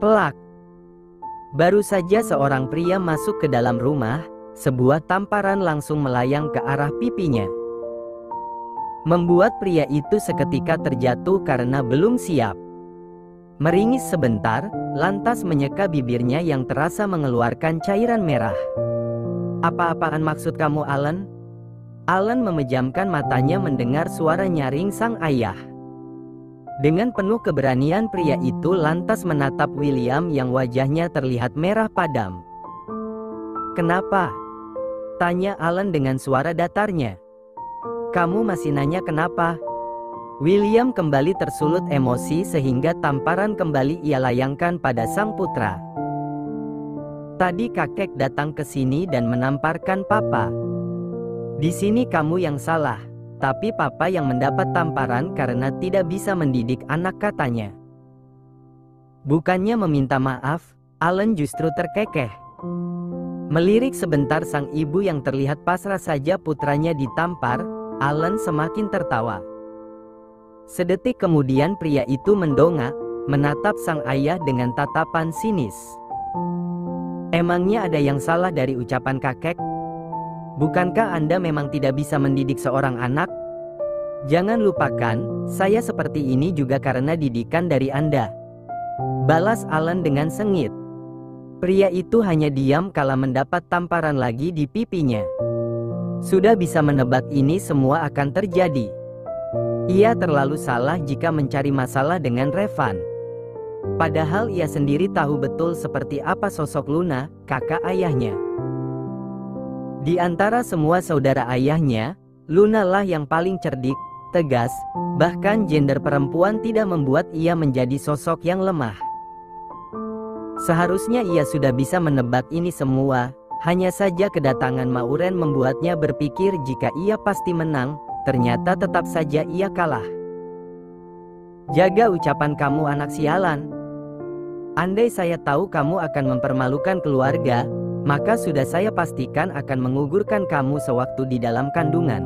Pelak. Baru saja seorang pria masuk ke dalam rumah, sebuah tamparan langsung melayang ke arah pipinya, membuat pria itu seketika terjatuh karena belum siap. Meringis sebentar, lantas menyeka bibirnya yang terasa mengeluarkan cairan merah. "Apa-apaan maksud kamu, Alan?" Alan memejamkan matanya mendengar suara nyaring sang ayah. Dengan penuh keberanian pria itu lantas menatap William yang wajahnya terlihat merah padam. "Kenapa?" tanya Alan dengan suara datarnya. "Kamu masih nanya kenapa?" William kembali tersulut emosi sehingga tamparan kembali ia layangkan pada sang putra. "Tadi kakek datang ke sini dan menamparkan papa. Di sini kamu yang salah, tapi papa yang mendapat tamparan karena tidak bisa mendidik anak," katanya. Bukannya meminta maaf, Alan justru terkekeh. Melirik sebentar sang ibu yang terlihat pasrah saja putranya ditampar, Alan semakin tertawa. Sedetik kemudian pria itu mendongak, menatap sang ayah dengan tatapan sinis. "Emangnya ada yang salah dari ucapan kakek? Bukankah Anda memang tidak bisa mendidik seorang anak? Jangan lupakan, saya seperti ini juga karena didikan dari Anda," balas Alan dengan sengit. Pria itu hanya diam kala mendapat tamparan lagi di pipinya. Sudah bisa menebak ini semua akan terjadi. Ia terlalu salah jika mencari masalah dengan Revan. Padahal ia sendiri tahu betul seperti apa sosok Luna, kakak ayahnya. Di antara semua saudara ayahnya, Luna lah yang paling cerdik, tegas, bahkan gender perempuan tidak membuat ia menjadi sosok yang lemah. Seharusnya ia sudah bisa menebak ini semua, hanya saja kedatangan Mauren membuatnya berpikir jika ia pasti menang, ternyata tetap saja ia kalah. "Jaga ucapan kamu, anak sialan. Andai saya tahu kamu akan mempermalukan keluarga, maka sudah saya pastikan akan mengugurkan kamu sewaktu di dalam kandungan."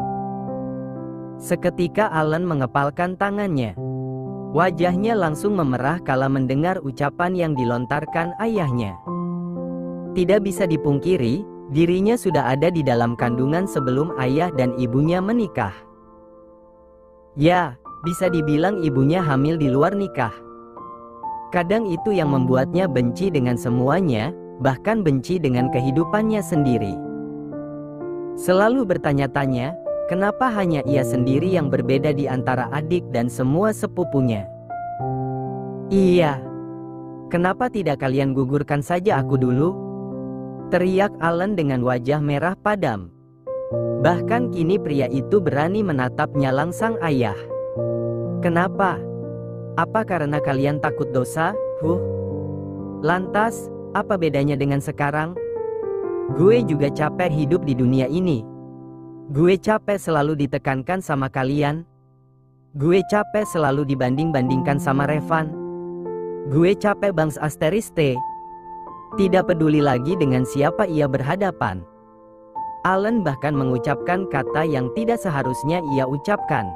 Seketika Alan mengepalkan tangannya. Wajahnya langsung memerah kala mendengar ucapan yang dilontarkan ayahnya. Tidak bisa dipungkiri, dirinya sudah ada di dalam kandungan sebelum ayah dan ibunya menikah. Ya, bisa dibilang ibunya hamil di luar nikah. Kadang itu yang membuatnya benci dengan semuanya, bahkan benci dengan kehidupannya sendiri. Selalu bertanya-tanya, kenapa hanya ia sendiri yang berbeda di antara adik dan semua sepupunya? "Iya, kenapa tidak kalian gugurkan saja aku dulu?" teriak Alan dengan wajah merah padam. Bahkan kini pria itu berani menatap nyalang sang ayah. "Kenapa? Apa karena kalian takut dosa? Lantas, apa bedanya dengan sekarang? Gue juga capek hidup di dunia ini. Gue capek selalu ditekankan sama kalian. Gue capek selalu dibanding-bandingkan sama Revan. Gue capek Bangs Asteriste. Tidak peduli lagi dengan siapa ia berhadapan." Alan bahkan mengucapkan kata yang tidak seharusnya ia ucapkan.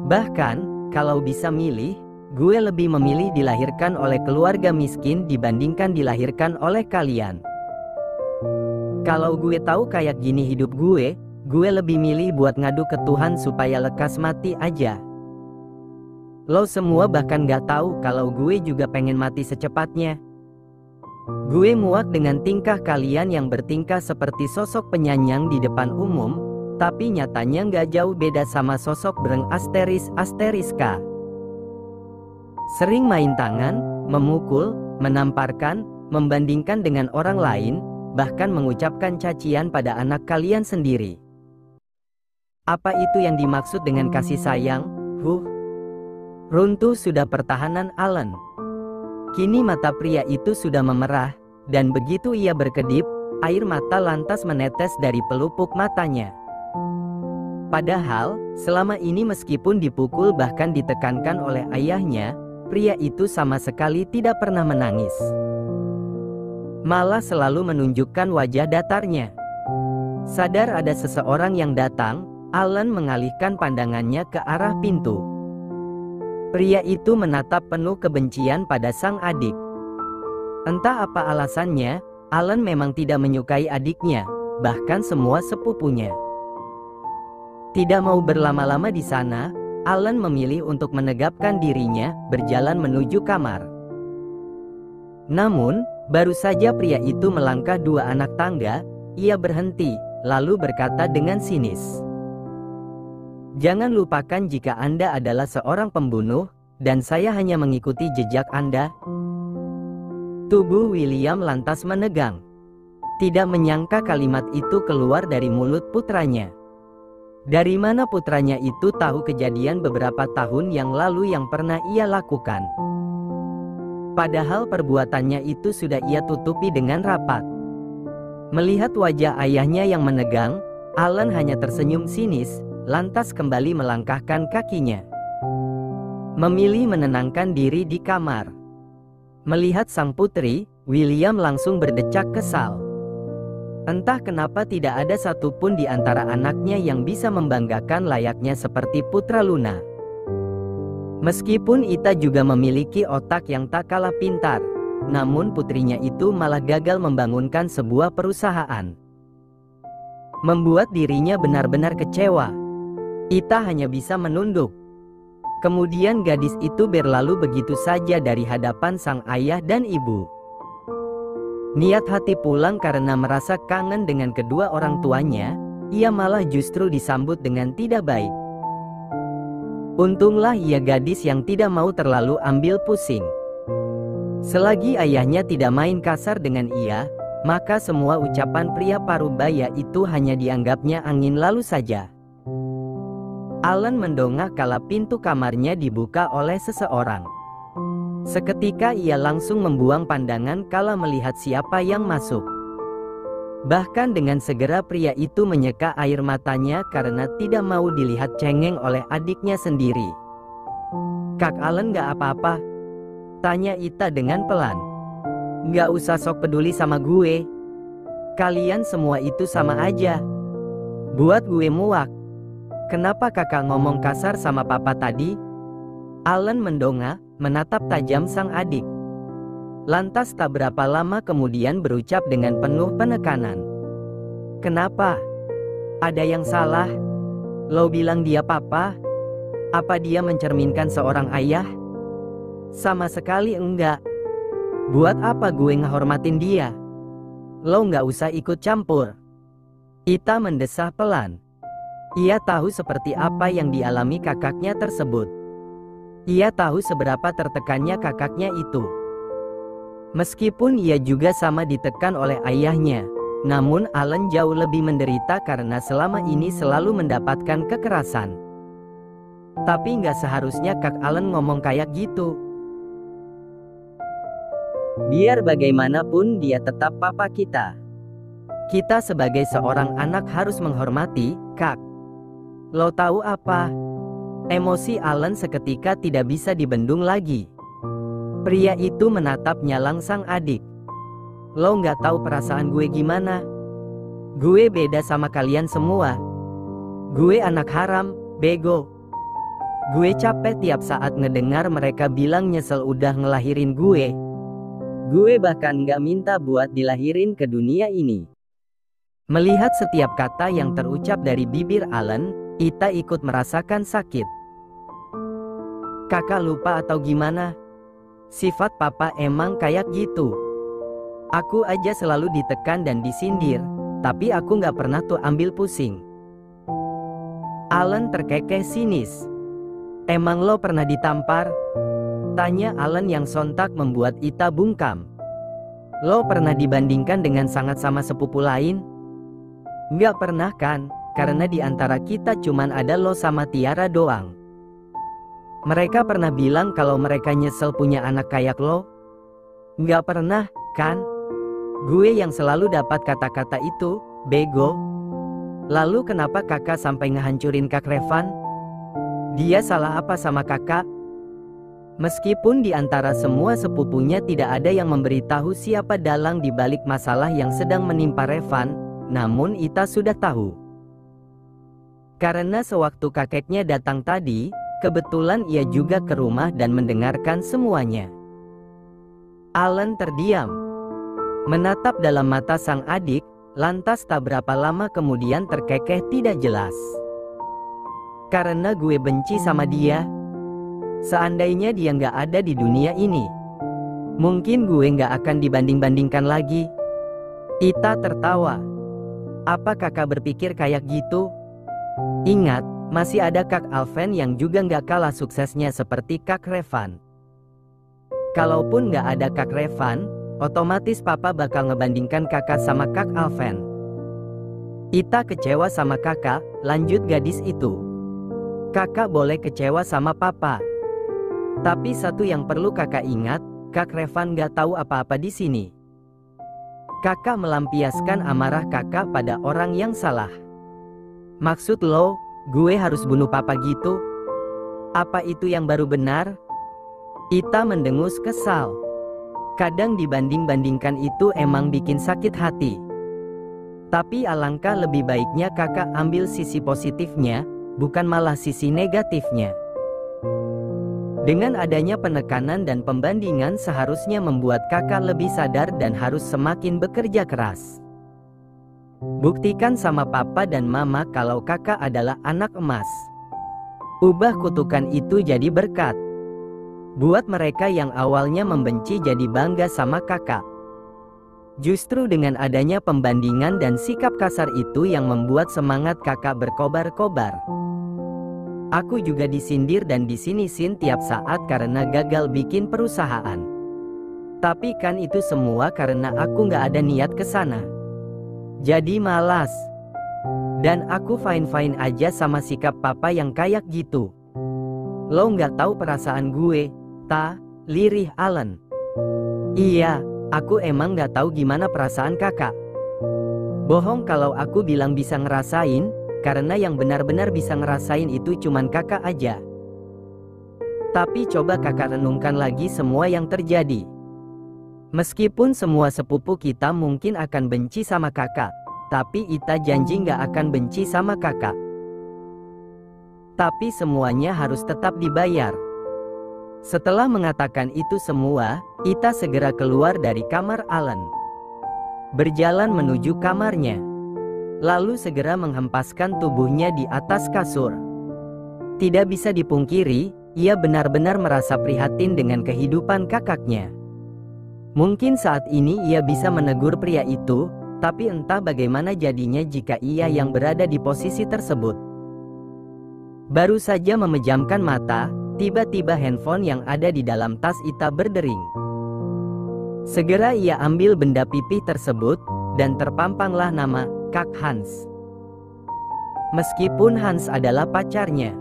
"Bahkan, kalau bisa milih, gue lebih memilih dilahirkan oleh keluarga miskin dibandingkan dilahirkan oleh kalian. Kalau gue tahu kayak gini hidup gue lebih milih buat ngadu ke Tuhan supaya lekas mati aja. Lo semua bahkan gak tahu kalau gue juga pengen mati secepatnya. Gue muak dengan tingkah kalian yang bertingkah seperti sosok penyanyang di depan umum, tapi nyatanya gak jauh beda sama sosok Breng Asteriska. Sering main tangan, memukul, menamparkan, membandingkan dengan orang lain, bahkan mengucapkan cacian pada anak kalian sendiri. Apa itu yang dimaksud dengan kasih sayang? Runtuh sudah pertahanan Alan. Kini mata pria itu sudah memerah, dan begitu ia berkedip, air mata lantas menetes dari pelupuk matanya. Padahal, selama ini meskipun dipukul bahkan ditekankan oleh ayahnya, pria itu sama sekali tidak pernah menangis. Malah selalu menunjukkan wajah datarnya. Sadar ada seseorang yang datang, Alan mengalihkan pandangannya ke arah pintu. Pria itu menatap penuh kebencian pada sang adik. Entah apa alasannya, Alan memang tidak menyukai adiknya, bahkan semua sepupunya. Tidak mau berlama-lama di sana, Alan memilih untuk menegapkan dirinya, berjalan menuju kamar. Namun, baru saja pria itu melangkah 2 anak tangga, ia berhenti, lalu berkata dengan sinis, "Jangan lupakan jika Anda adalah seorang pembunuh, dan saya hanya mengikuti jejak Anda." Tubuh William lantas menegang. Tidak menyangka kalimat itu keluar dari mulut putranya. Dari mana putranya itu tahu kejadian beberapa tahun yang lalu yang pernah ia lakukan? Padahal perbuatannya itu sudah ia tutupi dengan rapat. Melihat wajah ayahnya yang menegang, Alan hanya tersenyum sinis, lantas kembali melangkahkan kakinya. Memilih menenangkan diri di kamar. Melihat sang putri, William langsung berdecak kesal. Entah kenapa tidak ada satupun di antara anaknya yang bisa membanggakan layaknya seperti putra Luna. Meskipun Ita juga memiliki otak yang tak kalah pintar, namun putrinya itu malah gagal membangunkan sebuah perusahaan. Membuat dirinya benar-benar kecewa. Ita hanya bisa menunduk. Kemudian gadis itu berlalu begitu saja dari hadapan sang ayah dan ibu. Niat hati pulang karena merasa kangen dengan kedua orang tuanya, ia malah justru disambut dengan tidak baik. Untunglah ia gadis yang tidak mau terlalu ambil pusing. Selagi ayahnya tidak main kasar dengan ia, maka semua ucapan pria parubaya itu hanya dianggapnya angin lalu saja. Alan mendongak kala pintu kamarnya dibuka oleh seseorang. Seketika ia langsung membuang pandangan kala melihat siapa yang masuk. Bahkan dengan segera pria itu menyeka air matanya karena tidak mau dilihat cengeng oleh adiknya sendiri. "Kak Alan gak apa-apa?" tanya Ita dengan pelan. "Gak usah sok peduli sama gue. Kalian semua itu sama aja. Buat gue muak. Kenapa kakak ngomong kasar sama papa tadi?" Alan mendongak, menatap tajam sang adik. Lantas tak berapa lama kemudian berucap dengan penuh penekanan, "Kenapa? Ada yang salah? Lo bilang dia papa? Apa dia mencerminkan seorang ayah? Sama sekali enggak. Buat apa gue ngehormatin dia? Lo nggak usah ikut campur." Ita mendesah pelan. Ia tahu seperti apa yang dialami kakaknya tersebut. Ia tahu seberapa tertekannya kakaknya itu. Meskipun ia juga sama ditekan oleh ayahnya, namun Alan jauh lebih menderita karena selama ini selalu mendapatkan kekerasan. Tapi nggak seharusnya Kak Alan ngomong kayak gitu. Biar bagaimanapun dia tetap papa kita. Kita sebagai seorang anak harus menghormati, Kak. Lo tahu apa? Emosi Alan seketika tidak bisa dibendung lagi. Pria itu menatap nyalang sang adik. "Lo nggak tahu perasaan gue gimana? Gue beda sama kalian semua. Gue anak haram, bego. Gue capek tiap saat ngedengar mereka bilang nyesel udah ngelahirin gue. Gue bahkan nggak minta buat dilahirin ke dunia ini." Melihat setiap kata yang terucap dari bibir Alan, Ita ikut merasakan sakit. "Kakak lupa atau gimana? Sifat papa emang kayak gitu. Aku aja selalu ditekan dan disindir, tapi aku gak pernah tuh ambil pusing." Alan terkekeh sinis. "Emang lo pernah ditampar?" tanya Alan yang sontak membuat Ita bungkam. "Lo pernah dibandingkan dengan sangat sama sepupu lain?" "Gak pernah kan? Karena di antara kita cuman ada lo sama Tiara doang. Mereka pernah bilang kalau mereka nyesel punya anak kayak lo?" "Gak pernah, kan? Gue yang selalu dapat kata-kata itu, bego." "Lalu kenapa kakak sampai ngehancurin Kak Revan? Dia salah apa sama kakak?" Meskipun di antara semua sepupunya tidak ada yang memberitahu siapa dalang di balik masalah yang sedang menimpa Revan, namun Ita sudah tahu. Karena sewaktu kakeknya datang tadi, Kebetulan ia juga ke rumah dan mendengarkan semuanya. Alan terdiam, menatap dalam mata sang adik, lantas tak berapa lama kemudian terkekeh tidak jelas. Karena gue benci sama dia. Seandainya dia nggak ada di dunia ini, mungkin gue nggak akan dibanding-bandingkan lagi. Ita tertawa. Apa kakak berpikir kayak gitu? Ingat, masih ada Kak Alven yang juga nggak kalah suksesnya seperti Kak Revan. Kalaupun nggak ada Kak Revan, otomatis papa bakal ngebandingkan kakak sama Kak Alven. Ita kecewa sama kakak, lanjut gadis itu. Kakak boleh kecewa sama papa. Tapi satu yang perlu kakak ingat, Kak Revan nggak tahu apa-apa di sini. Kakak melampiaskan amarah kakak pada orang yang salah. Maksud lo, gue harus bunuh papa gitu? Apa itu yang baru benar? Ita mendengus kesal. Kadang dibanding-bandingkan itu emang bikin sakit hati. Tapi alangkah lebih baiknya kakak ambil sisi positifnya, bukan malah sisi negatifnya. Dengan adanya penekanan dan pembandingan seharusnya membuat kakak lebih sadar dan harus semakin bekerja keras. Buktikan sama papa dan mama kalau kakak adalah anak emas. Ubah kutukan itu jadi berkat. Buat mereka yang awalnya membenci jadi bangga sama kakak. Justru dengan adanya pembandingan dan sikap kasar itu yang membuat semangat kakak berkobar-kobar. Aku juga disindir dan disinisin tiap saat karena gagal bikin perusahaan. Tapi kan itu semua karena aku nggak ada niat ke sana. Jadi malas. Dan aku fine-fine aja sama sikap papa yang kayak gitu. Lo nggak tahu perasaan gue. Lirih Alan. Iya, aku emang gak tahu gimana perasaan kakak. Bohong kalau aku bilang bisa ngerasain, karena yang benar-benar bisa ngerasain itu cuman kakak aja. Tapi coba kakak renungkan lagi semua yang terjadi. Meskipun semua sepupu kita mungkin akan benci sama kakak, tapi Ita janji gak akan benci sama kakak. Tapi semuanya harus tetap dibayar. Setelah mengatakan itu semua, Ita segera keluar dari kamar Alan. Berjalan menuju kamarnya. Lalu segera menghempaskan tubuhnya di atas kasur. Tidak bisa dipungkiri, ia benar-benar merasa prihatin dengan kehidupan kakaknya. Mungkin saat ini ia bisa menegur pria itu, tapi entah bagaimana jadinya jika ia yang berada di posisi tersebut. Baru saja memejamkan mata, tiba-tiba handphone yang ada di dalam tas Ita berdering. Segera ia ambil benda pipih tersebut, dan terpampanglah nama Kak Hans. Meskipun Hans adalah pacarnya,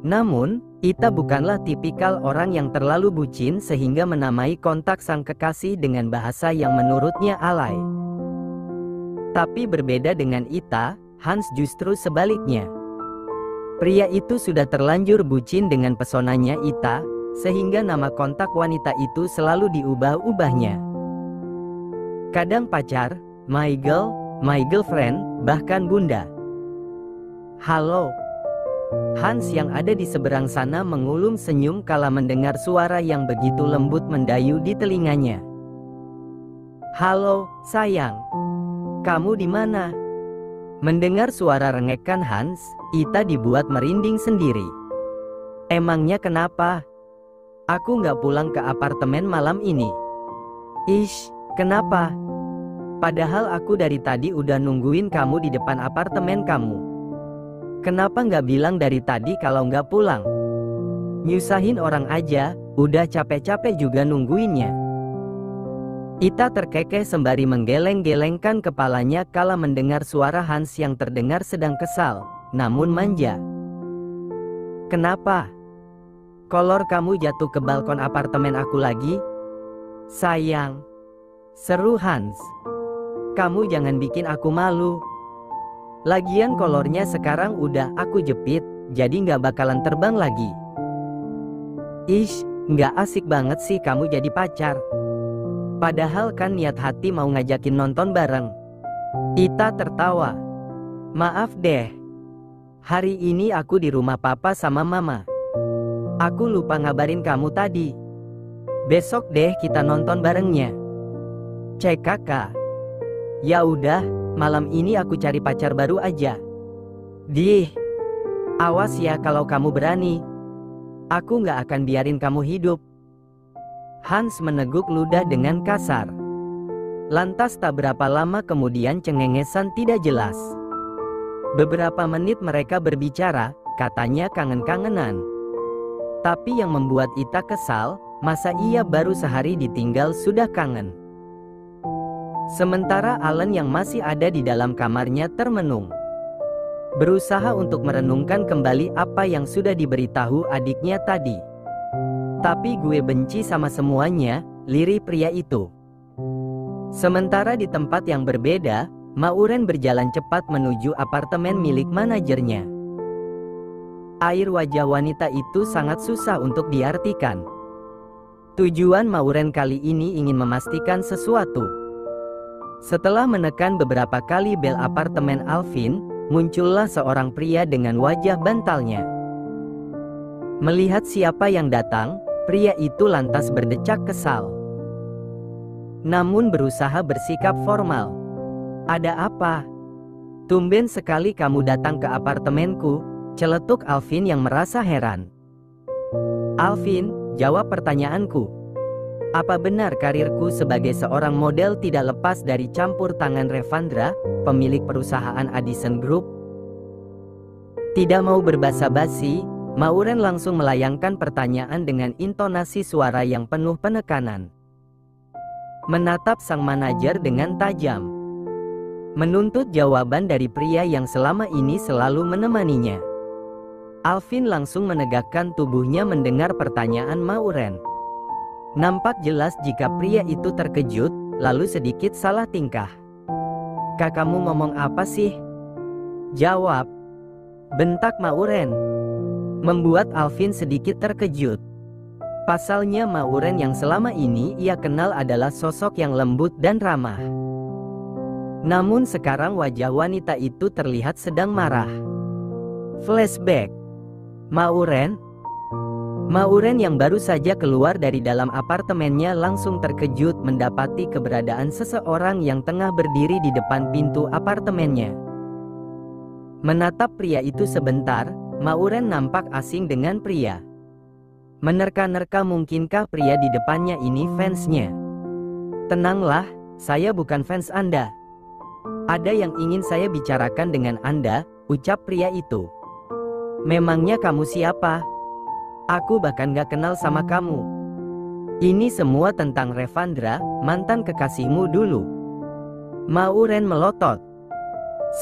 namun Ita bukanlah tipikal orang yang terlalu bucin sehingga menamai kontak sang kekasih dengan bahasa yang menurutnya alay. Tapi berbeda dengan Ita, Hans justru sebaliknya. Pria itu sudah terlanjur bucin dengan pesonanya Ita, sehingga nama kontak wanita itu selalu diubah-ubahnya. Kadang pacar, my girl, my girlfriend, bahkan bunda. Halo. Hans yang ada di seberang sana mengulum senyum kala mendengar suara yang begitu lembut mendayu di telinganya. Halo, sayang. Kamu di mana? Mendengar suara rengekan Hans, Ita dibuat merinding sendiri. Emangnya kenapa? Aku nggak pulang ke apartemen malam ini. Ish, kenapa? Padahal aku dari tadi udah nungguin kamu di depan apartemen kamu. Kenapa nggak bilang dari tadi kalau nggak pulang? Nyusahin orang aja, udah capek-capek juga nungguinnya. Ita terkekeh sembari menggeleng-gelengkan kepalanya kala mendengar suara Hans yang terdengar sedang kesal, namun manja. Kenapa? Kolor kamu jatuh ke balkon apartemen aku lagi? Sayang, seru Hans. Kamu jangan bikin aku malu. Lagian kolornya sekarang udah aku jepit, jadi nggak bakalan terbang lagi. Ish, nggak asik banget sih kamu jadi pacar. Padahal kan niat hati mau ngajakin nonton bareng. Ita tertawa. Maaf deh. Hari ini aku di rumah papa sama mama. Aku lupa ngabarin kamu tadi. Besok deh kita nonton barengnya. Cek kakak. Ya udah, malam ini aku cari pacar baru aja. Dih. Awas ya kalau kamu berani. Aku nggak akan biarin kamu hidup. Hans meneguk ludah dengan kasar. Lantas tak berapa lama kemudian cengengesan tidak jelas. Beberapa menit mereka berbicara, katanya kangen-kangenan. Tapi yang membuat Ita kesal, masa ia baru sehari ditinggal sudah kangen. Sementara Alan yang masih ada di dalam kamarnya termenung. Berusaha untuk merenungkan kembali apa yang sudah diberitahu adiknya tadi. Tapi gue benci sama semuanya, lirih pria itu. Sementara di tempat yang berbeda, Mauren berjalan cepat menuju apartemen milik manajernya. Air wajah wanita itu sangat susah untuk diartikan. Tujuan Mauren kali ini ingin memastikan sesuatu. Setelah menekan beberapa kali bel apartemen Alvin, muncullah seorang pria dengan wajah bantalnya. Melihat siapa yang datang, pria itu lantas berdecak kesal. Namun berusaha bersikap formal. Ada apa? Tumben sekali kamu datang ke apartemenku, celetuk Alvin yang merasa heran. Alvin, jawab pertanyaanku. Apa benar karirku sebagai seorang model tidak lepas dari campur tangan Revandra, pemilik perusahaan Addison Group? Tidak mau berbasa-basi, Mauren langsung melayangkan pertanyaan dengan intonasi suara yang penuh penekanan. Menatap sang manajer dengan tajam. Menuntut jawaban dari pria yang selama ini selalu menemaninya. Alvin langsung menegakkan tubuhnya mendengar pertanyaan Mauren. Nampak jelas jika pria itu terkejut, lalu sedikit salah tingkah. Kakakmu ngomong apa sih? Jawab. Bentak Mauren. Membuat Alvin sedikit terkejut. Pasalnya Mauren yang selama ini ia kenal adalah sosok yang lembut dan ramah. Namun sekarang wajah wanita itu terlihat sedang marah. Flashback. Mauren yang baru saja keluar dari dalam apartemennya langsung terkejut mendapati keberadaan seseorang yang tengah berdiri di depan pintu apartemennya. Menatap pria itu sebentar, Mauren nampak asing dengan pria. Menerka-nerka mungkinkah pria di depannya ini fansnya? Tenanglah, saya bukan fans Anda. Ada yang ingin saya bicarakan dengan Anda, ucap pria itu. Memangnya kamu siapa? Aku bahkan gak kenal sama kamu. Ini semua tentang Revandra, mantan kekasihmu dulu. Mauren melotot.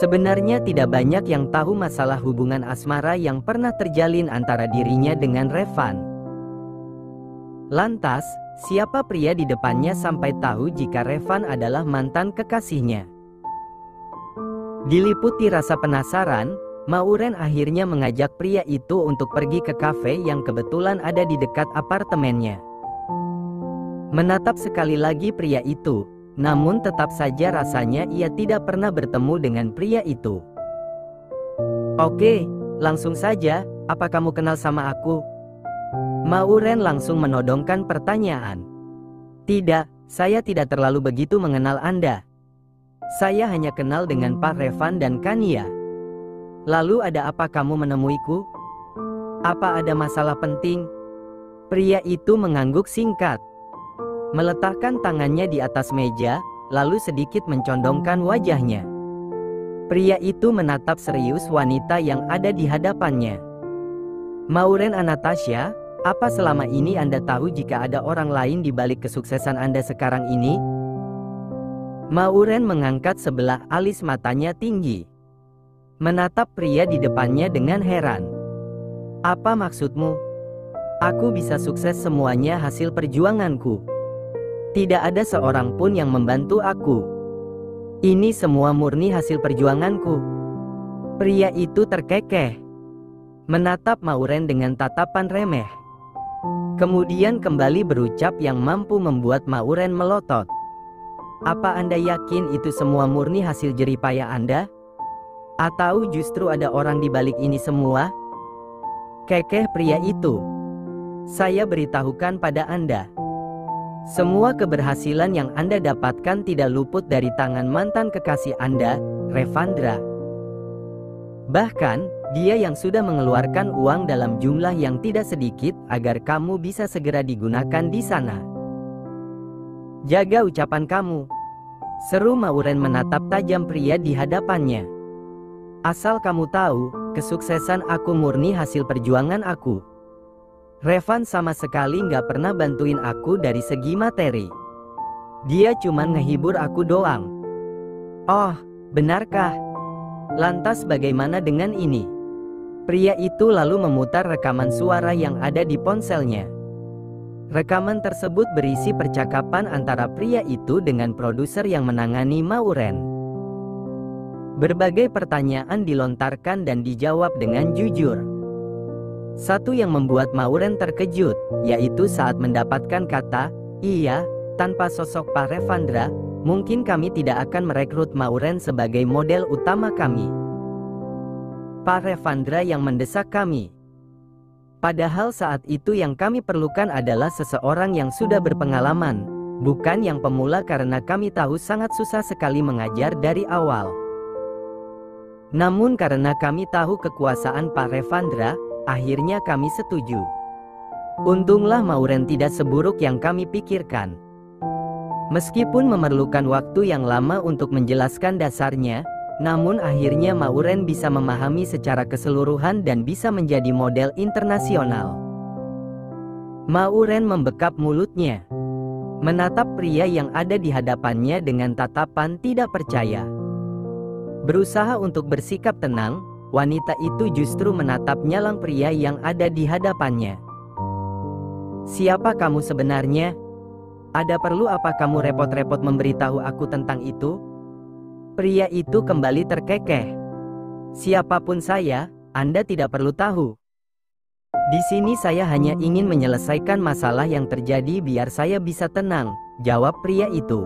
Sebenarnya tidak banyak yang tahu masalah hubungan asmara yang pernah terjalin antara dirinya dengan Revan. Lantas, siapa pria di depannya sampai tahu jika Revan adalah mantan kekasihnya? Diliputi rasa penasaran, Mauren akhirnya mengajak pria itu untuk pergi ke kafe yang kebetulan ada di dekat apartemennya. Menatap sekali lagi pria itu, namun tetap saja rasanya ia tidak pernah bertemu dengan pria itu. Oke, langsung saja, apa kamu kenal sama aku? Mauren langsung menodongkan pertanyaan. Tidak, saya tidak terlalu begitu mengenal Anda. Saya hanya kenal dengan Pak Revan dan Kania. Lalu ada apa kamu menemuiku? Apa ada masalah penting? Pria itu mengangguk singkat. Meletakkan tangannya di atas meja, lalu sedikit mencondongkan wajahnya. Pria itu menatap serius wanita yang ada di hadapannya. Mauren Anastasia, apa selama ini Anda tahu jika ada orang lain di balik kesuksesan Anda sekarang ini? Mauren mengangkat sebelah alis matanya tinggi. Menatap pria di depannya dengan heran. Apa maksudmu? Aku bisa sukses semuanya hasil perjuanganku. Tidak ada seorang pun yang membantu aku. Ini semua murni hasil perjuanganku. Pria itu terkekeh. Menatap Mauren dengan tatapan remeh. Kemudian kembali berucap yang mampu membuat Mauren melotot. Apa Anda yakin itu semua murni hasil jerih payah Anda? Atau justru ada orang di balik ini semua? Kekeh pria itu. Saya beritahukan pada Anda. Semua keberhasilan yang Anda dapatkan tidak luput dari tangan mantan kekasih Anda, Revandra. Bahkan, dia yang sudah mengeluarkan uang dalam jumlah yang tidak sedikit agar kamu bisa segera digunakan di sana. Jaga ucapan kamu, seru Mauren menatap tajam pria di hadapannya. Asal kamu tahu, kesuksesan aku murni hasil perjuangan aku. Revan sama sekali nggak pernah bantuin aku dari segi materi. Dia cuman ngehibur aku doang. Oh, benarkah? Lantas bagaimana dengan ini? Pria itu lalu memutar rekaman suara yang ada di ponselnya. Rekaman tersebut berisi percakapan antara pria itu dengan produser yang menangani Mauren. Berbagai pertanyaan dilontarkan dan dijawab dengan jujur. Satu yang membuat Mauren terkejut, yaitu saat mendapatkan kata, "Iya, tanpa sosok Pak Revandra, mungkin kami tidak akan merekrut Mauren sebagai model utama kami. Pak Revandra yang mendesak kami. Padahal saat itu yang kami perlukan adalah seseorang yang sudah berpengalaman, bukan yang pemula karena kami tahu sangat susah sekali mengajar dari awal. Namun karena kami tahu kekuasaan Pak Revandra, akhirnya kami setuju. Untunglah Mauren tidak seburuk yang kami pikirkan. Meskipun memerlukan waktu yang lama untuk menjelaskan dasarnya, namun akhirnya Mauren bisa memahami secara keseluruhan dan bisa menjadi model internasional." Mauren membekap mulutnya, menatap pria yang ada di hadapannya dengan tatapan tidak percaya. Berusaha untuk bersikap tenang, wanita itu justru menatap nyalang pria yang ada di hadapannya. "Siapa kamu sebenarnya? Ada perlu apa kamu repot-repot memberitahu aku tentang itu?" Pria itu kembali terkekeh. "Siapapun saya, Anda tidak perlu tahu. Di sini saya hanya ingin menyelesaikan masalah yang terjadi biar saya bisa tenang," jawab pria itu.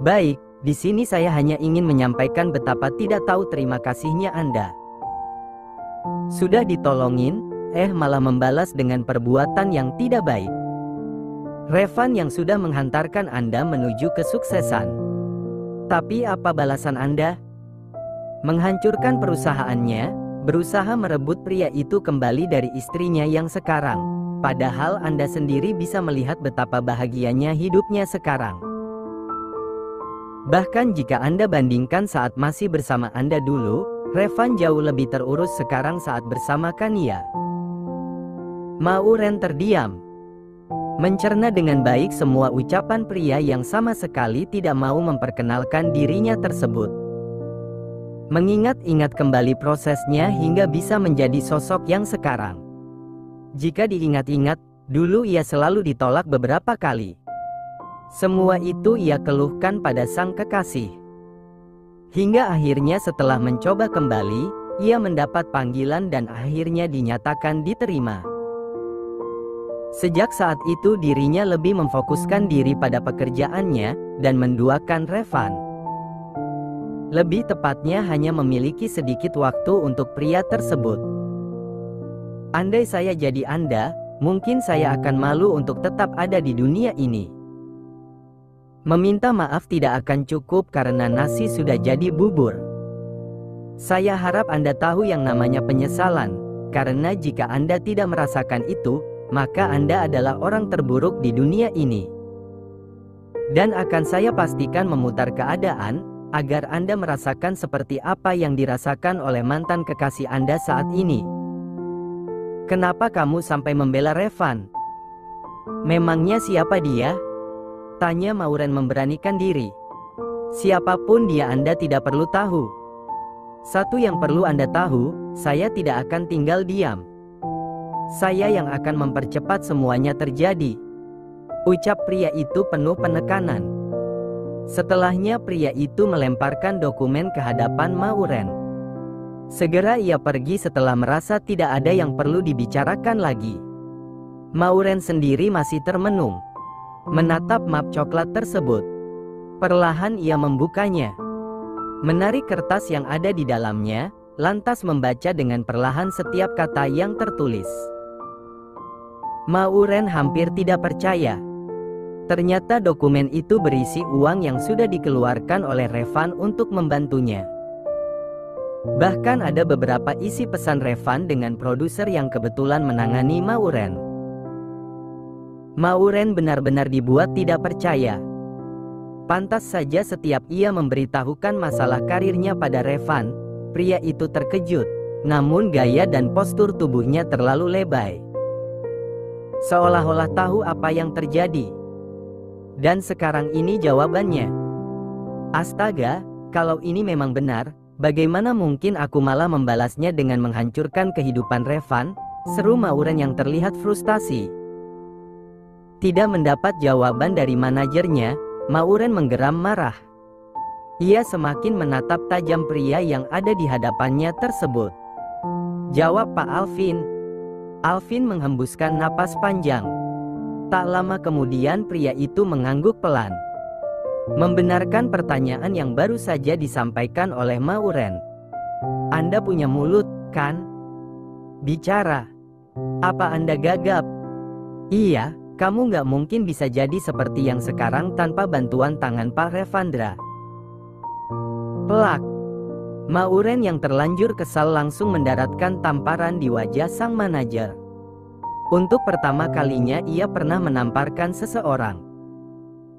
"Baik. Di sini saya hanya ingin menyampaikan betapa tidak tahu terima kasihnya Anda. Sudah ditolongin, malah membalas dengan perbuatan yang tidak baik. Revan yang sudah menghantarkan Anda menuju kesuksesan. Tapi apa balasan Anda? Menghancurkan perusahaannya, berusaha merebut pria itu kembali dari istrinya yang sekarang. Padahal Anda sendiri bisa melihat betapa bahagianya hidupnya sekarang. Bahkan jika Anda bandingkan saat masih bersama Anda dulu, Revan jauh lebih terurus sekarang saat bersama Kania." Mauren terdiam, mencerna dengan baik semua ucapan pria yang sama sekali tidak mau memperkenalkan dirinya tersebut. Mengingat-ingat kembali prosesnya hingga bisa menjadi sosok yang sekarang. Jika diingat-ingat, dulu ia selalu ditolak beberapa kali. Semua itu ia keluhkan pada sang kekasih. Hingga akhirnya setelah mencoba kembali, ia mendapat panggilan dan akhirnya dinyatakan diterima. Sejak saat itu dirinya lebih memfokuskan diri pada pekerjaannya dan menduakan Revan. Lebih tepatnya hanya memiliki sedikit waktu untuk pria tersebut. Andai saya jadi Anda, mungkin saya akan malu untuk tetap ada di dunia ini. Meminta maaf tidak akan cukup karena nasi sudah jadi bubur. Saya harap Anda tahu yang namanya penyesalan, karena jika Anda tidak merasakan itu, maka Anda adalah orang terburuk di dunia ini. Dan akan saya pastikan memutar keadaan, agar Anda merasakan seperti apa yang dirasakan oleh mantan kekasih Anda saat ini. Kenapa kamu sampai membela Revan? Memangnya siapa dia? Tanya Mauren memberanikan diri. Siapapun dia Anda tidak perlu tahu. Satu yang perlu Anda tahu, saya tidak akan tinggal diam. Saya yang akan mempercepat semuanya terjadi. Ucap pria itu penuh penekanan. Setelahnya pria itu melemparkan dokumen ke hadapan Mauren. Segera ia pergi setelah merasa tidak ada yang perlu dibicarakan lagi. Mauren sendiri masih termenung, menatap map coklat tersebut. Perlahan ia membukanya, menarik kertas yang ada di dalamnya, lantas membaca dengan perlahan setiap kata yang tertulis. Mauren hampir tidak percaya. Ternyata dokumen itu berisi uang yang sudah dikeluarkan oleh Revan untuk membantunya. Bahkan ada beberapa isi pesan Revan dengan produser yang kebetulan menangani Mauren. Mauren benar-benar dibuat tidak percaya. Pantas saja setiap ia memberitahukan masalah karirnya pada Revan, pria itu terkejut, namun gaya dan postur tubuhnya terlalu lebay. Seolah-olah tahu apa yang terjadi. Dan sekarang ini jawabannya. Astaga, kalau ini memang benar, bagaimana mungkin aku malah membalasnya dengan menghancurkan kehidupan Revan? Seru Mauren yang terlihat frustasi. Tidak mendapat jawaban dari manajernya, Mauren menggeram marah. Ia semakin menatap tajam pria yang ada di hadapannya tersebut. Jawab Pak Alvin. Alvin menghembuskan napas panjang. Tak lama kemudian pria itu mengangguk pelan, membenarkan pertanyaan yang baru saja disampaikan oleh Mauren. Anda punya mulut, kan? Bicara. Apa Anda gagap? Iya, kamu nggak mungkin bisa jadi seperti yang sekarang tanpa bantuan tangan Pak Revandra. Pelak. Mauren yang terlanjur kesal langsung mendaratkan tamparan di wajah sang manajer. Untuk pertama kalinya ia pernah menamparkan seseorang.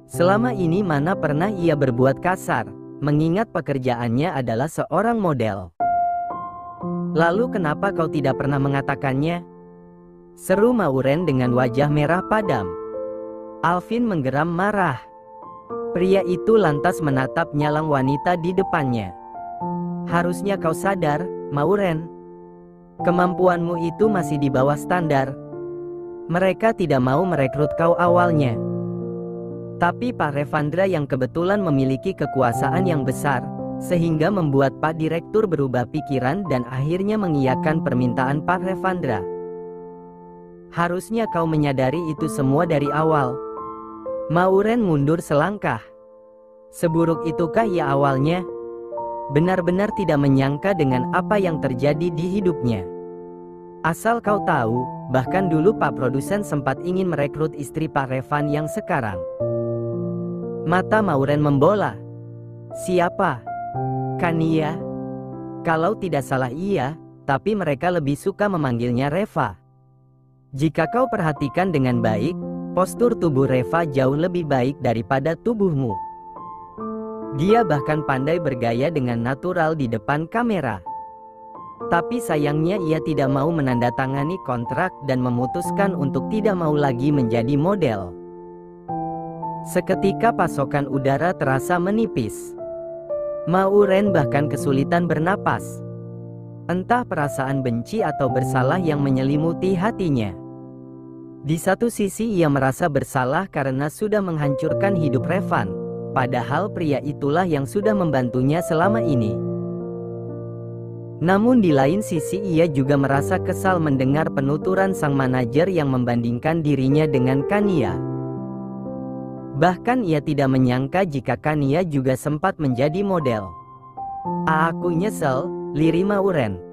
Selama ini mana pernah ia berbuat kasar, mengingat pekerjaannya adalah seorang model. Lalu kenapa kau tidak pernah mengatakannya? Seru Mauren dengan wajah merah padam. Alvin menggeram marah. Pria itu lantas menatap nyalang wanita di depannya. Harusnya kau sadar, Mauren. Kemampuanmu itu masih di bawah standar. Mereka tidak mau merekrut kau awalnya. Tapi Pak Revandra yang kebetulan memiliki kekuasaan yang besar, sehingga membuat Pak Direktur berubah pikiran dan akhirnya mengiyakan permintaan Pak Revandra. Harusnya kau menyadari itu semua dari awal. Mauren mundur selangkah. Seburuk itukah ia awalnya? Benar-benar tidak menyangka dengan apa yang terjadi di hidupnya. Asal kau tahu, bahkan dulu Pak Produsen sempat ingin merekrut istri Pak Revan yang sekarang. Mata Mauren membola. Siapa? Kania? Kalau tidak salah iya, tapi mereka lebih suka memanggilnya Reva. Jika kau perhatikan dengan baik, postur tubuh Reva jauh lebih baik daripada tubuhmu. Dia bahkan pandai bergaya dengan natural di depan kamera. Tapi sayangnya ia tidak mau menandatangani kontrak dan memutuskan untuk tidak mau lagi menjadi model. Seketika pasokan udara terasa menipis. Mauren bahkan kesulitan bernapas. Entah perasaan benci atau bersalah yang menyelimuti hatinya. Di satu sisi ia merasa bersalah karena sudah menghancurkan hidup Revan, padahal pria itulah yang sudah membantunya selama ini. Namun di lain sisi ia juga merasa kesal mendengar penuturan sang manajer yang membandingkan dirinya dengan Kania. Bahkan ia tidak menyangka jika Kania juga sempat menjadi model. Aku nyesel, lirih Mauren.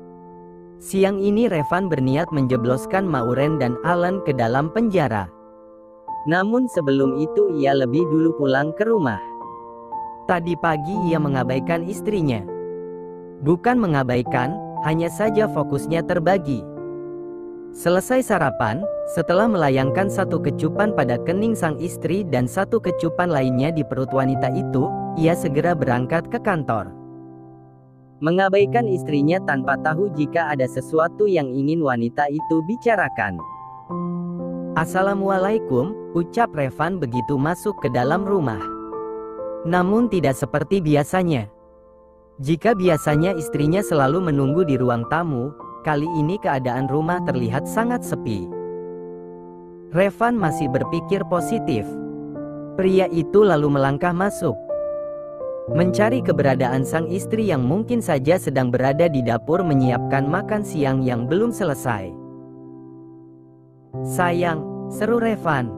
Siang ini Revan berniat menjebloskan Mauren dan Alan ke dalam penjara. Namun sebelum itu ia lebih dulu pulang ke rumah. Tadi pagi ia mengabaikan istrinya. Bukan mengabaikan, hanya saja fokusnya terbagi. Selesai sarapan, setelah melayangkan satu kecupan pada kening sang istri dan satu kecupan lainnya di perut wanita itu, ia segera berangkat ke kantor. Mengabaikan istrinya tanpa tahu jika ada sesuatu yang ingin wanita itu bicarakan. Assalamualaikum, ucap Revan begitu masuk ke dalam rumah. Namun tidak seperti biasanya. Jika biasanya istrinya selalu menunggu di ruang tamu, kali ini keadaan rumah terlihat sangat sepi. Revan masih berpikir positif. Pria itu lalu melangkah masuk, mencari keberadaan sang istri yang mungkin saja sedang berada di dapur menyiapkan makan siang yang belum selesai. Sayang, seru Revan.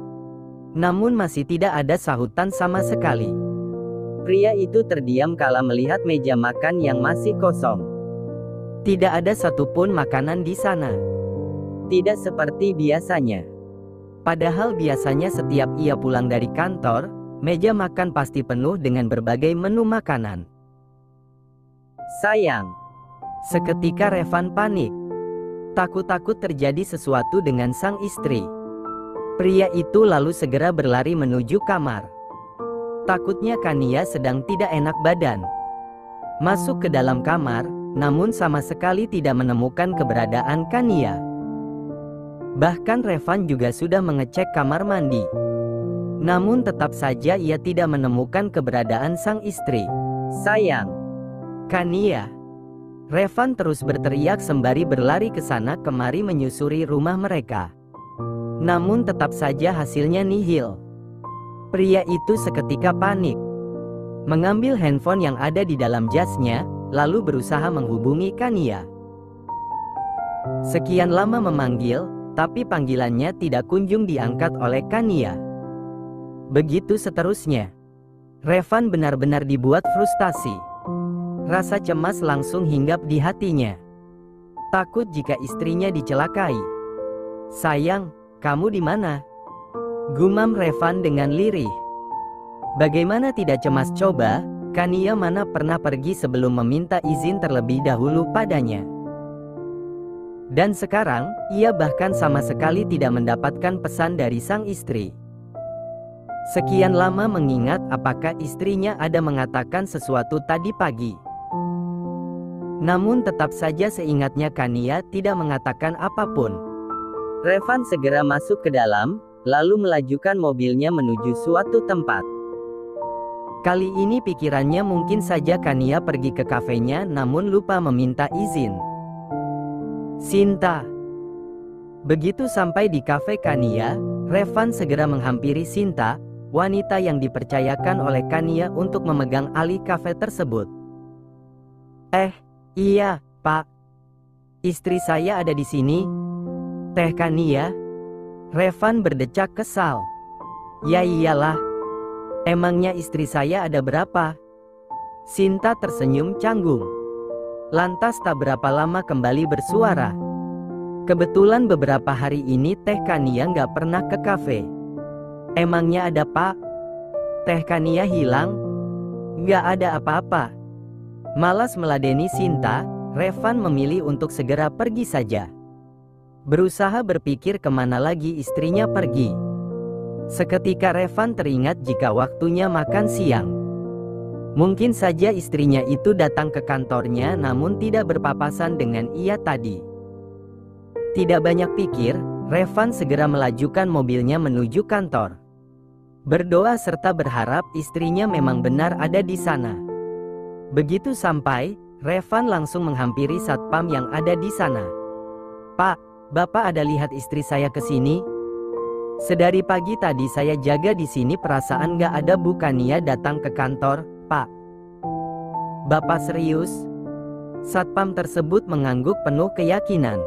Namun masih tidak ada sahutan sama sekali. Pria itu terdiam kala melihat meja makan yang masih kosong. Tidak ada satupun makanan di sana. Tidak seperti biasanya. Padahal biasanya setiap ia pulang dari kantor, meja makan pasti penuh dengan berbagai menu makanan. Sayang. Seketika Revan panik. Takut-takut terjadi sesuatu dengan sang istri. Pria itu lalu segera berlari menuju kamar. Takutnya Kania sedang tidak enak badan. Masuk ke dalam kamar, namun sama sekali tidak menemukan keberadaan Kania. Bahkan Revan juga sudah mengecek kamar mandi. Namun tetap saja ia tidak menemukan keberadaan sang istri. Sayang. Kania. Revan terus berteriak sembari berlari ke sana kemari menyusuri rumah mereka. Namun tetap saja hasilnya nihil. Pria itu seketika panik. Mengambil handphone yang ada di dalam jasnya, lalu berusaha menghubungi Kania. Sekian lama memanggil, tapi panggilannya tidak kunjung diangkat oleh Kania. Begitu seterusnya. Revan benar-benar dibuat frustasi. Rasa cemas langsung hinggap di hatinya. Takut jika istrinya dicelakai. Sayang, kamu di mana? Gumam Revan dengan lirih. Bagaimana tidak cemas coba, Kania mana pernah pergi sebelum meminta izin terlebih dahulu padanya. Dan sekarang, ia bahkan sama sekali tidak mendapatkan pesan dari sang istri. Sekian lama mengingat apakah istrinya ada mengatakan sesuatu tadi pagi. Namun tetap saja seingatnya Kania tidak mengatakan apapun. Revan segera masuk ke dalam, lalu melajukan mobilnya menuju suatu tempat. Kali ini pikirannya mungkin saja Kania pergi ke kafenya namun lupa meminta izin. Sinta. Begitu sampai di kafe Kania, Revan segera menghampiri Sinta, wanita yang dipercayakan oleh Kania untuk memegang alih kafe tersebut. Iya, Pak. Istri saya ada di sini. Teh Kania. Revan berdecak kesal. Ya iyalah. Emangnya istri saya ada berapa? Sinta tersenyum canggung. Lantas tak berapa lama kembali bersuara. Kebetulan beberapa hari ini Teh Kania nggak pernah ke kafe. Emangnya ada Pak? Teh Kania hilang? Nggak ada apa-apa. Malas meladeni Sinta, Revan memilih untuk segera pergi saja. Berusaha berpikir kemana lagi istrinya pergi. Seketika Revan teringat jika waktunya makan siang. Mungkin saja istrinya itu datang ke kantornya namun tidak berpapasan dengan ia tadi. Tidak banyak pikir, Revan segera melajukan mobilnya menuju kantor. Berdoa serta berharap istrinya memang benar ada di sana. Begitu sampai, Revan langsung menghampiri satpam yang ada di sana. Pak, Bapak ada lihat istri saya ke sini? Sedari pagi tadi saya jaga di sini perasaan gak ada Bu Kania datang ke kantor, Pak. Bapak serius? Satpam tersebut mengangguk penuh keyakinan.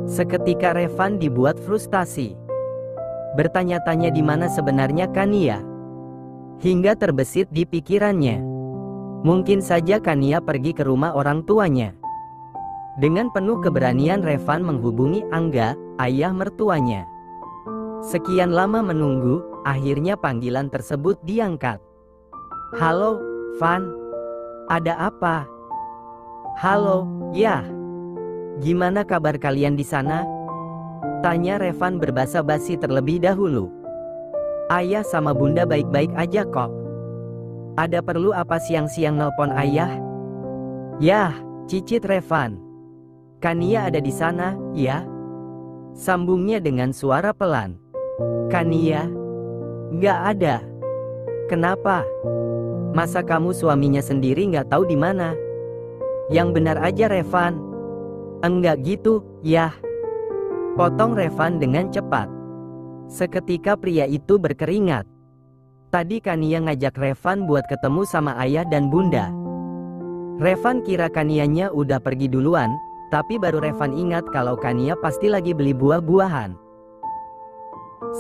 Seketika Revan dibuat frustasi. Bertanya-tanya di mana sebenarnya Kania. Hingga terbesit di pikirannya. Mungkin saja Kania pergi ke rumah orang tuanya. Dengan penuh keberanian Revan menghubungi Angga, ayah mertuanya. Sekian lama menunggu, akhirnya panggilan tersebut diangkat. Halo, Van. Ada apa? Halo, ya. Gimana kabar kalian di sana? Tanya Revan berbasa-basi terlebih dahulu. Ayah sama bunda baik-baik aja kok. Ada perlu apa siang-siang nelpon ayah? Yah, cicit Revan. Kania ada di sana, ya? Sambungnya dengan suara pelan. Kania? Nggak ada. Kenapa? Masa kamu suaminya sendiri nggak tahu di mana? Yang benar aja Revan. Enggak gitu, yah. Potong Revan dengan cepat. Seketika pria itu berkeringat. Tadi Kania ngajak Revan buat ketemu sama ayah dan bunda. Revan kira Kanianya udah pergi duluan, tapi baru Revan ingat kalau Kania pasti lagi beli buah-buahan.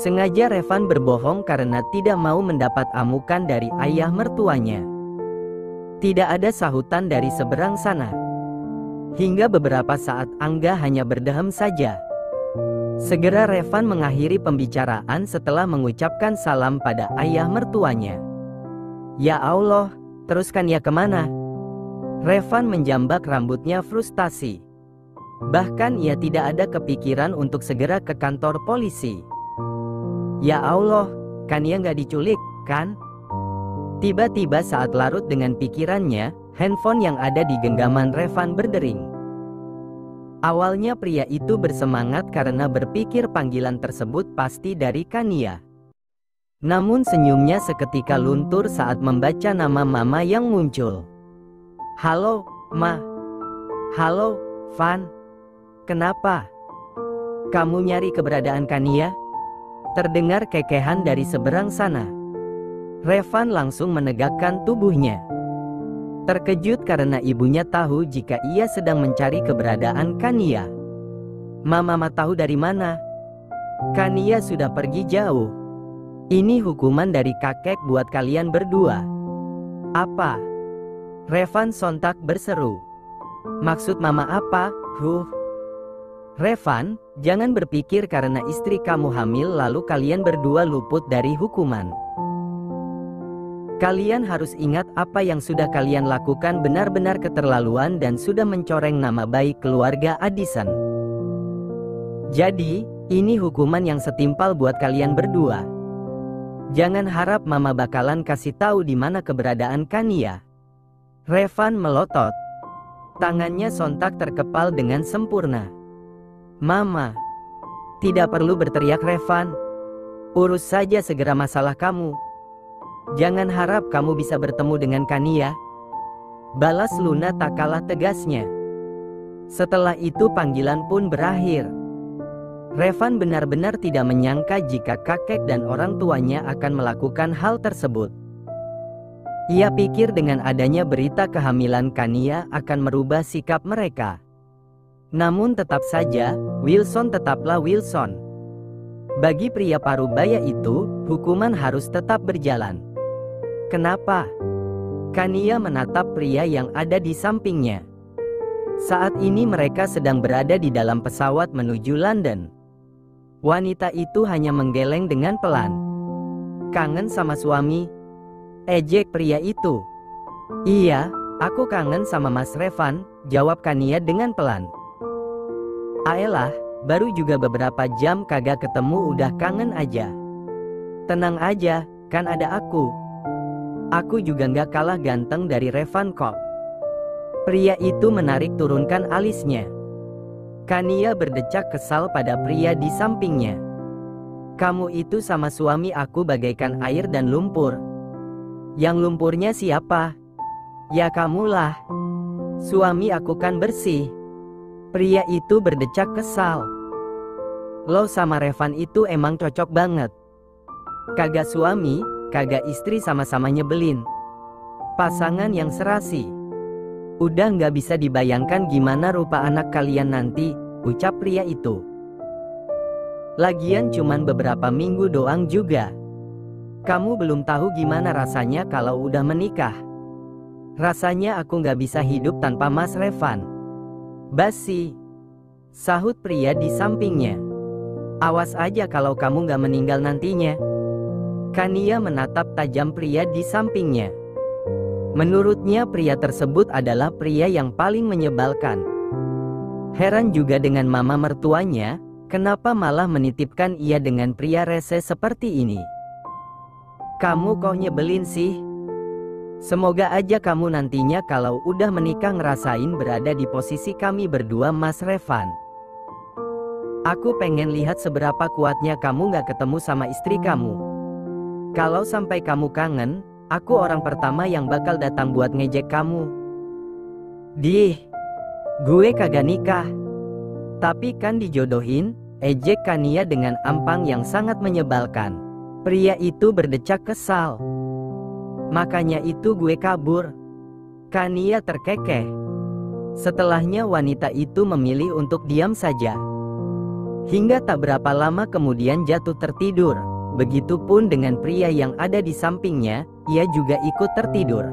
Sengaja Revan berbohong karena tidak mau mendapat amukan dari ayah mertuanya. Tidak ada sahutan dari seberang sana. Hingga beberapa saat Angga hanya berdehem saja. Segera Revan mengakhiri pembicaraan setelah mengucapkan salam pada ayah mertuanya. Ya Allah, teruskan ya kemana? Revan menjambak rambutnya frustasi. Bahkan ia tidak ada kepikiran untuk segera ke kantor polisi. Ya Allah, kan ia nggak diculik, kan? Tiba-tiba saat larut dengan pikirannya, handphone yang ada di genggaman Revan berdering. Awalnya pria itu bersemangat karena berpikir panggilan tersebut pasti dari Kania. Namun senyumnya seketika luntur saat membaca nama mama yang muncul. Halo, Ma. Halo, Van. Kenapa? Kamu nyari keberadaan Kania? Terdengar kekehan dari seberang sana. Revan langsung menegakkan tubuhnya. Terkejut karena ibunya tahu jika ia sedang mencari keberadaan Kania. Mama tahu dari mana? Kania sudah pergi jauh. Ini hukuman dari kakek buat kalian berdua. Apa? Revan sontak berseru. Maksud mama apa? Revan, jangan berpikir karena istri kamu hamil lalu kalian berdua luput dari hukuman. Kalian harus ingat apa yang sudah kalian lakukan benar-benar keterlaluan dan sudah mencoreng nama baik keluarga Addison. Jadi, ini hukuman yang setimpal buat kalian berdua. Jangan harap mama bakalan kasih tahu di mana keberadaan Kania. Revan melotot. Tangannya sontak terkepal dengan sempurna. Mama, tidak perlu berteriak Revan. Urus saja segera masalah kamu. Jangan harap kamu bisa bertemu dengan Kania. Balas Luna tak kalah tegasnya. Setelah itu panggilan pun berakhir. Revan benar-benar tidak menyangka jika kakek dan orang tuanya akan melakukan hal tersebut. Ia pikir dengan adanya berita kehamilan Kania akan merubah sikap mereka. Namun tetap saja, Wilson tetaplah Wilson. Bagi pria parubaya itu, hukuman harus tetap berjalan. Kenapa? Kania menatap pria yang ada di sampingnya. Saat ini mereka sedang berada di dalam pesawat menuju London. Wanita itu hanya menggeleng dengan pelan. Kangen sama suami? Ejek pria itu. Iya, aku kangen sama Mas Revan, jawab Kania dengan pelan. Ayolah, baru juga beberapa jam kagak ketemu udah kangen aja. Tenang aja, kan ada aku. Aku juga nggak kalah ganteng dari Revan kok. Pria itu menarik turunkan alisnya. Kania berdecak kesal pada pria di sampingnya. Kamu itu sama suami aku bagaikan air dan lumpur. Yang lumpurnya siapa? Ya kamulah. Suami aku kan bersih. Pria itu berdecak kesal. Lo sama Revan itu emang cocok banget. Kagak suami, kagak istri sama-sama nyebelin. Pasangan yang serasi. Udah nggak bisa dibayangkan gimana rupa anak kalian nanti, ucap pria itu. Lagian cuman beberapa minggu doang juga. Kamu belum tahu gimana rasanya kalau udah menikah. Rasanya aku nggak bisa hidup tanpa Mas Revan. Basi, sahut pria di sampingnya. Awas aja kalau kamu nggak meninggal nantinya. Kania menatap tajam pria di sampingnya. Menurutnya pria tersebut adalah pria yang paling menyebalkan. Heran juga dengan mama mertuanya, kenapa malah menitipkan ia dengan pria rese seperti ini. Kamu kok nyebelin sih? Semoga aja kamu nantinya kalau udah menikah ngerasain berada di posisi kami berdua Mas Revan. Aku pengen lihat seberapa kuatnya kamu gak ketemu sama istri kamu. Kalau sampai kamu kangen, aku orang pertama yang bakal datang buat ngejek kamu. Dih, gue kagak nikah. Tapi kan dijodohin, ejek Kania dengan ampang yang sangat menyebalkan. Pria itu berdecak kesal. Makanya itu gue kabur. Kania terkekeh. Setelahnya wanita itu memilih untuk diam saja. Hingga tak berapa lama kemudian jatuh tertidur. Begitupun dengan pria yang ada di sampingnya, ia juga ikut tertidur.